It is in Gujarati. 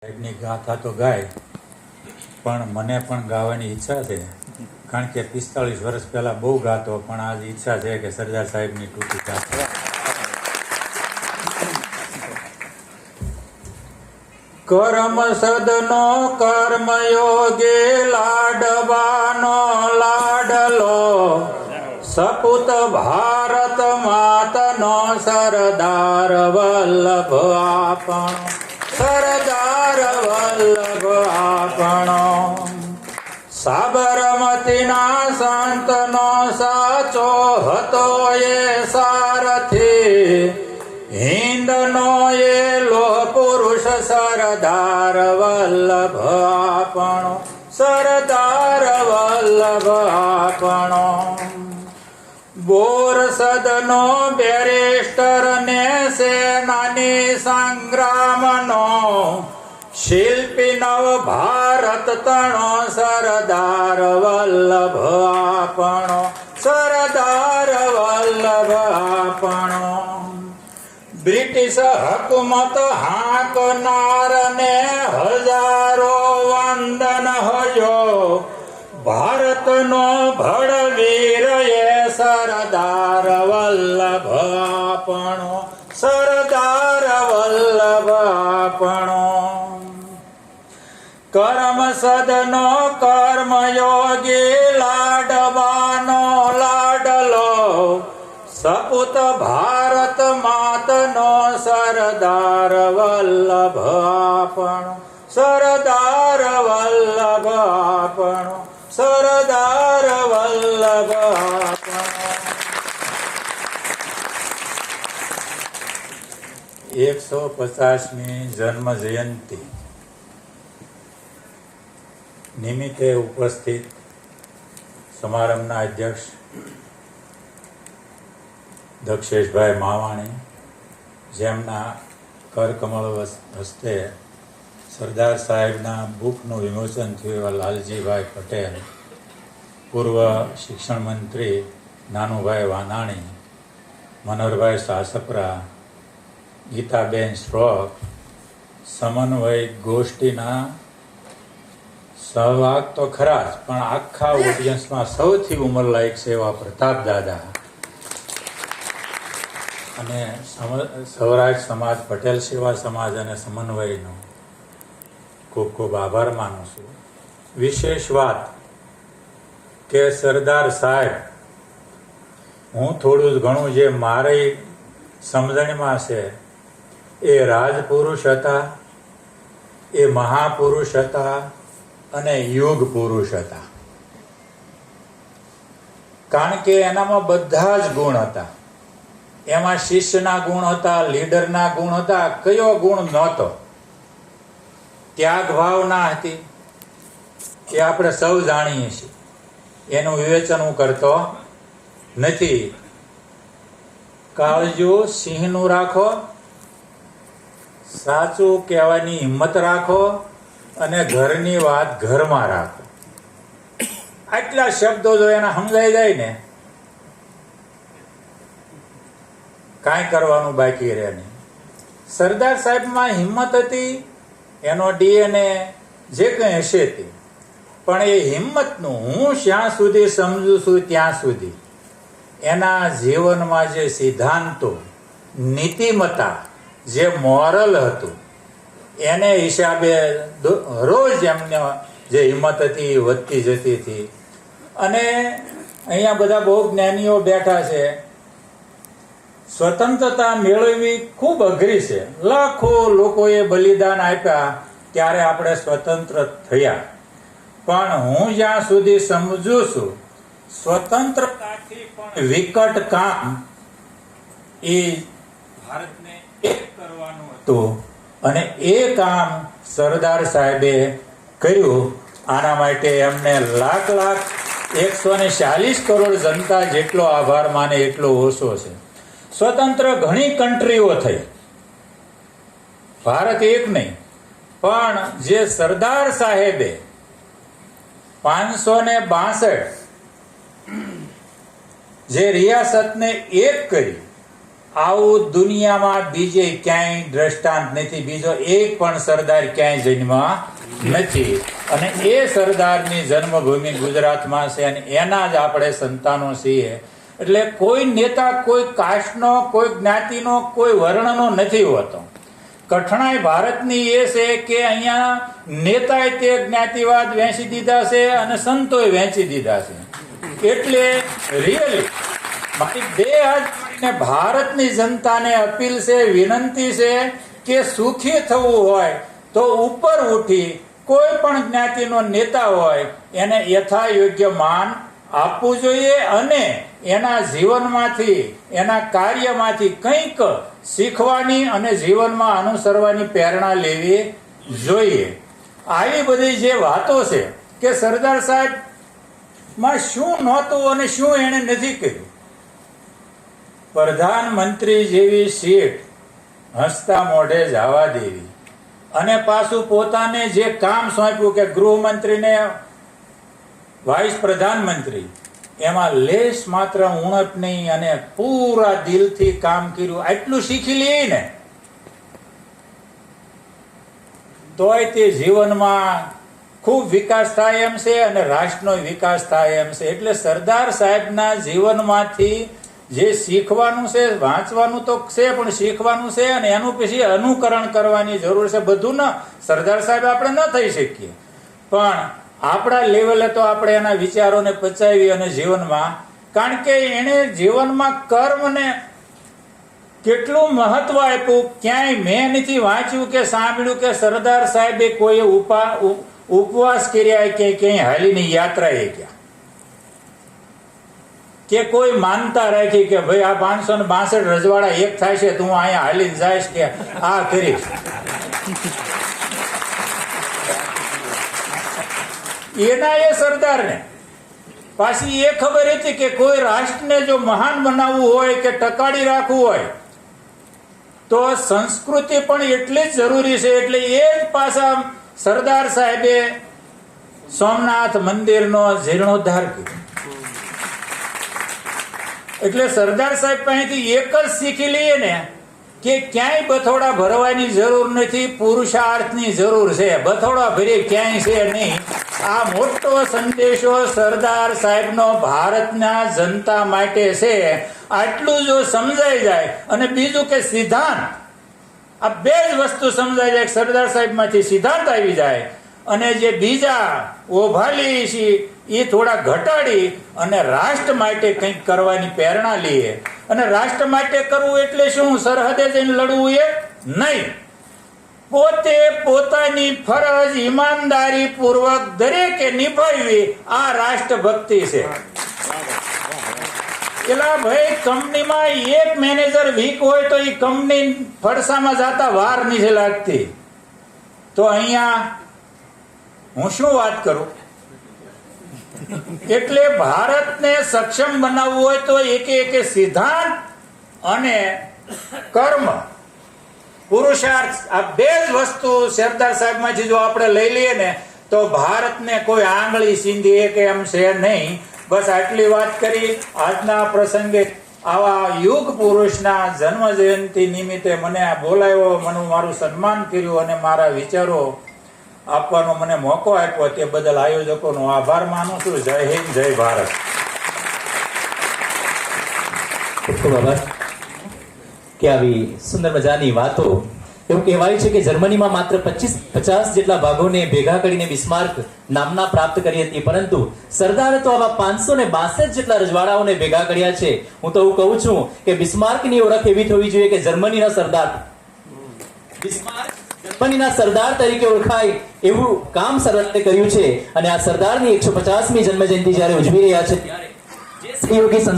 સાહેબની ગાથા તો ગાય, પણ મને પણ ગાવાની ઈચ્છા છે. કારણ કે 45 વર્ષ પહેલાં બહુ ગાતો, પણ આજ ઈચ્છા છે કે સરદાર સાહેબની ટૂંકી ગાથા. કર્મ સદનો કર્મયોગી લાડવાનો લાડલો, સપુત ભારત માતનો સરદાર વલ્લભ આપણો, સરદાર વલ્લભ આપણો. સાબરમતીના સંતનો સાચો હતો એ સારથી, હિન્દનો એ લોહ પુરુષ સરદાર વલ્લભ આપણો, સરદાર વલ્લભ આપણો. બોરસદનો બેરિસ્ટર ને સેનાની સંગ્રામનો, શિલ્પી નવ ભારત તણો સરદાર વલ્લભ આપણો, સરદાર વલ્લભ આપણો. બ્રિટિશ હકુમત હાંકનાર ને હજારો વંદન હજો, ભારતનો ભડવીર એ સરદાર વલ્લભ આપણો, સરદાર વલ્લભ આપણો. કર્મ સદનો કર્મયોગી લાડવાનો લાડલો, સપુત ભારત માતનો સરદાર વલ્લભ આપણો, સરદાર વલ્લભ આપણો, સરદાર વલ્લભ આપણો. 150મી જન્મ જયંતિ નિમિત્તે ઉપસ્થિત સમારંભના અધ્યક્ષ દક્ષેશભાઈ માવાણી, જેમના કરકમળ હસ્તે સરદાર સાહેબના બુકનું વિમોચન થયું એવા લાલજીભાઈ પટેલ, પૂર્વ શિક્ષણ મંત્રી નાનુભાઈ વાનાણી, મનોહરભાઈ સાસપરા, ગીતાબેન શ્રોફ, સમન્વય ગોષ્ઠીના સહભાગ તો ખરા જ, પણ આખા ઓડિયન્સમાં સૌથી ઉંમરલાયક છે એવા પ્રતાપ દાદા અને સૌરાષ્ટ્ર સમાજ, પટેલ સેવા સમાજ અને સમન્વયનો ખૂબ ખૂબ આભાર માનું છું. વિશેષ વાત કે સરદાર સાહેબ, હું થોડું ઘણું જે મારી સમજણમાં છે, એ રાજપુરુષ હતા, એ મહાપુરુષ હતા અને યુગ પુરુષ હતા. કારણ કે એનામાં બધા જ ગુણ હતા. એમાં શિષ્યના ગુણ હતા, લીડરના ગુણ હતા. કયો ગુણ નહોતો? ત્યાગ ભાવના હતી, એ આપણે સૌ જાણીએ છીએ. એનું વિવેચન હું કરતો નથી. કાળજુ સિંહનું રાખો, સાચું કહેવાની હિંમત રાખો અને ઘરની વાત ઘરમાં રાખો. આટલા શબ્દો જો એના સમજાઈ જાય ને, કાંઈ કરવાનું બાકી રહે નહીં. સરદાર સાહેબમાં હિંમત હતી, એનો ડીએનએ જે કંઈ હશે તે, પણ એ હિંમતનું હું જ્યાં સુધી સમજું છું ત્યાં સુધી એના જીવનમાં જે સિદ્ધાંતો, નીતિમત્તા, જે મોરલ હતું, એને હિસાબે રોજ એમને જે હિંમત હતી એ વધતી જતી હતી. અને અહીંયા બધા બહુ જ્ઞાનીઓ બેઠા છે. સ્વતંત્રતા મેળવવી ખૂબ અઘરી છે. લાખો લોકોએ બલિદાન આપ્યા ત્યારે આપણે સ્વતંત્ર થયા. પણ હું જ્યાં સુધી સમજું છું, સ્વતંત્રતાથી પણ વિકટ કામ એ ભારતને એક કરવાનું હતું, અને એ કામ સરદાર સાહેબે કર્યું. આના માટે એમને લાખ 140 કરોડ જનતા જેટલો આભાર માને એટલો ઓછો છે. સ્વતંત્ર ઘણી કન્ટ્રીઓ થઈ, ભારત એક નહીં. પણ જે સરદાર સાહેબે 562 જે રિયાસતને એક કરી, આવું દુનિયામાં બીજે ક્યાંય દ્રષ્ટાંત નથી. બીજો એક પણ સરદાર ક્યાંય જન્મ્યા નથી અને એ સરદારની જન્મભૂમિ ગુજરાતમાં છે અને એના જ આપણે સંતાનો છીએ. એટલે કોઈ નેતા કોઈ કાસ્ટનો, કોઈ જ્ઞાતિનો, કોઈ વર્ણનો નથી હોતો. કઠણાઈ ભારતની એ છે કે અહીંયા નેતાએ તે જ્ઞાતિવાદ વહેંચી દીધા છે અને સંતોએ વહેંચી દીધા છે. એટલે રિયલી મારી બે હાથ જોડીને ભારતની જનતાને અપીલ છે, વિનંતી છે કે સુખી થવું હોય તો ઉપર ઉઠી કોઈ પણ જ્ઞાતિનો નેતા હોય એને યથાયોગ્ય માન આપવું જોઈએ અને એના જીવનમાંથી, એના કાર્યમાંથી કંઈક શીખવાની અને જીવનમાં અનુસરવાની પ્રેરણા લેવી જોઈએ. આવી બધી જે વાતો છે કે સરદાર સાહેબ માં શું નહોતું અને શું એને નથી કર્યું. પ્રધાનમંત્રી જેવી સીટ હસતા મોઢે જવા દેવી અને પાછું પોતાને જે કામ સોંપ્યું કે ગૃહમંત્રીને વાઇસ પ્રધાનમંત્રી, એમાં લેશ માત્ર ઉણપ નહીં અને પૂરા દિલથી કામ કર્યું. આટલું શીખી લઈએ ને તોય તે જીવનમાં ખૂબ વિકાસ થાય એમ છે અને રાષ્ટ્રનો વિકાસ થાય એમ છે. એટલે સરદાર સાહેબના જીવનમાંથી જે શીખવાનું છે, વાંચવાનું તો છે પણ શીખવાનું છે અને એનું પછી અનુકરણ કરવાની જરૂર છે. બધું ન સરદાર સાહેબ આપણે ન થઈ શકીએ પણ આપણા લેવલે તો આપણે એના વિચારોને પચાવી અને જીવનમાં, કારણ કે એને જીવનમાં કર્મને કેટલું મહત્વ આપ્યું. ક્યાંય મેં નથી વાંચ્યું કે સાંભળ્યું કે સરદાર સાહેબે કોઈ ઉપવાસ કર્યા કે ક્યાંય હાલીની યાત્રાએ ગયા કે કોઈ માનતા રાખી કે ભાઈ આ 562 રજવાડા એક થાય છે, તું અહીંયા હાલીને જઈશ કે આ કરીશ. એના એ સરદારને પાછી એ ખબર હતી કે કોઈ રાષ્ટ્રને જો મહાન બનાવવું હોય કે ટકાડી રાખવું હોય તો સંસ્કૃતિ પણ એટલી જ જરૂરી છે. એટલે એ જ પાછા સરદાર સાહેબે સોમનાથ મંદિરનો જીર્ણોદ્ધાર કર્યો. એટલે સરદાર સાહેબ પાસેથી એક જ શીખી લઈએ ને કે ક્યાંય બથોડા ભરવાની જરૂર નથી, પુરુષાર્થની જરૂર છે. બથોડા ભરી ક્યાંય છે નહીં. આ મોટો સંદેશો સરદાર સાહેબનો ભારતના જનતા માટે છે. આટલું જો સમજાઈ જાય અને બીજું કે સિદ્ધાંત, આ બે જ વસ્તુ સમજાઈ જાય. સરદાર સાહેબમાંથી સિદ્ધાંત આવી જાય અને જે બીજા ઓભાલી છે એ થોડા ઘટાડી અને રાષ્ટ્ર માટે કંઈક કરવાની પ્રેરણા લઈએ. અને રાષ્ટ્ર માટે કરવું એટલે શું? સરહદે જઈને લડવું એ નહીં. પોતે પોતાની ફરજ ઈમાનદારી પૂર્વક દરેકે નિભાવવી, આ રાષ્ટ્રભક્તિ છે. પેલા ભાઈ કંપનીમાં એક મેનેજર વીક હોય તો એ કંપની ફરસામાં જતા વાર નથી લાગતી. તો અહીંયા હું શું વાત કરું? એટલે ભારતને સક્ષમ બનાવવું હોય તો એકે સિદ્ધાંત અને કર્મ, પુરુષાર્થ, આ બે જ વસ્તુ સરદાર સાહેબ માંથી જો આપણે લઈ લઈએ ને તો ભારતને કોઈ આંગળી સીંધી કે એમ છે નહીં. બસ આટલી વાત કરી. આજના પ્રસંગે આવા યુગ પુરુષના જન્મ જયંતિ નિમિત્તે મને બોલાવ્યો, મને મારું સન્માન કર્યું અને મારા વિચારો આપવાનો મને મોકો આપ્યો તે બદલ આયોજકોનો આભાર માનું છું. જય હિન્દ, જય ભારત. ખૂબ આભાર કે આવી સુંદર મજાની વાતો. એવું કહેવાય છે કે જર્મનીમાં માત્ર 50 જેટલા ભાગોને ભેગા કરીને બિસ્માર્ક નામના પ્રાપ્ત કરી હતી, પરંતુ સરદારે તો આવા 562 જેટલા રજવાડાઓને ભેગા કર્યા છે. હું તો એવું કહું છું કે બિસ્માર્કની ઓળખ એવી થવી જોઈએ કે જર્મનીના સરદાર, બિસ્માર્ક જર્મનીના સરદાર તરીકે ઓળખાય એવું કામ સરદારે કર્યું છે. અને આ સરદારની 150મી જન્મજયંતિ જ્યારે ઉજવી રહ્યા છે ત્યારે જે સહયોગી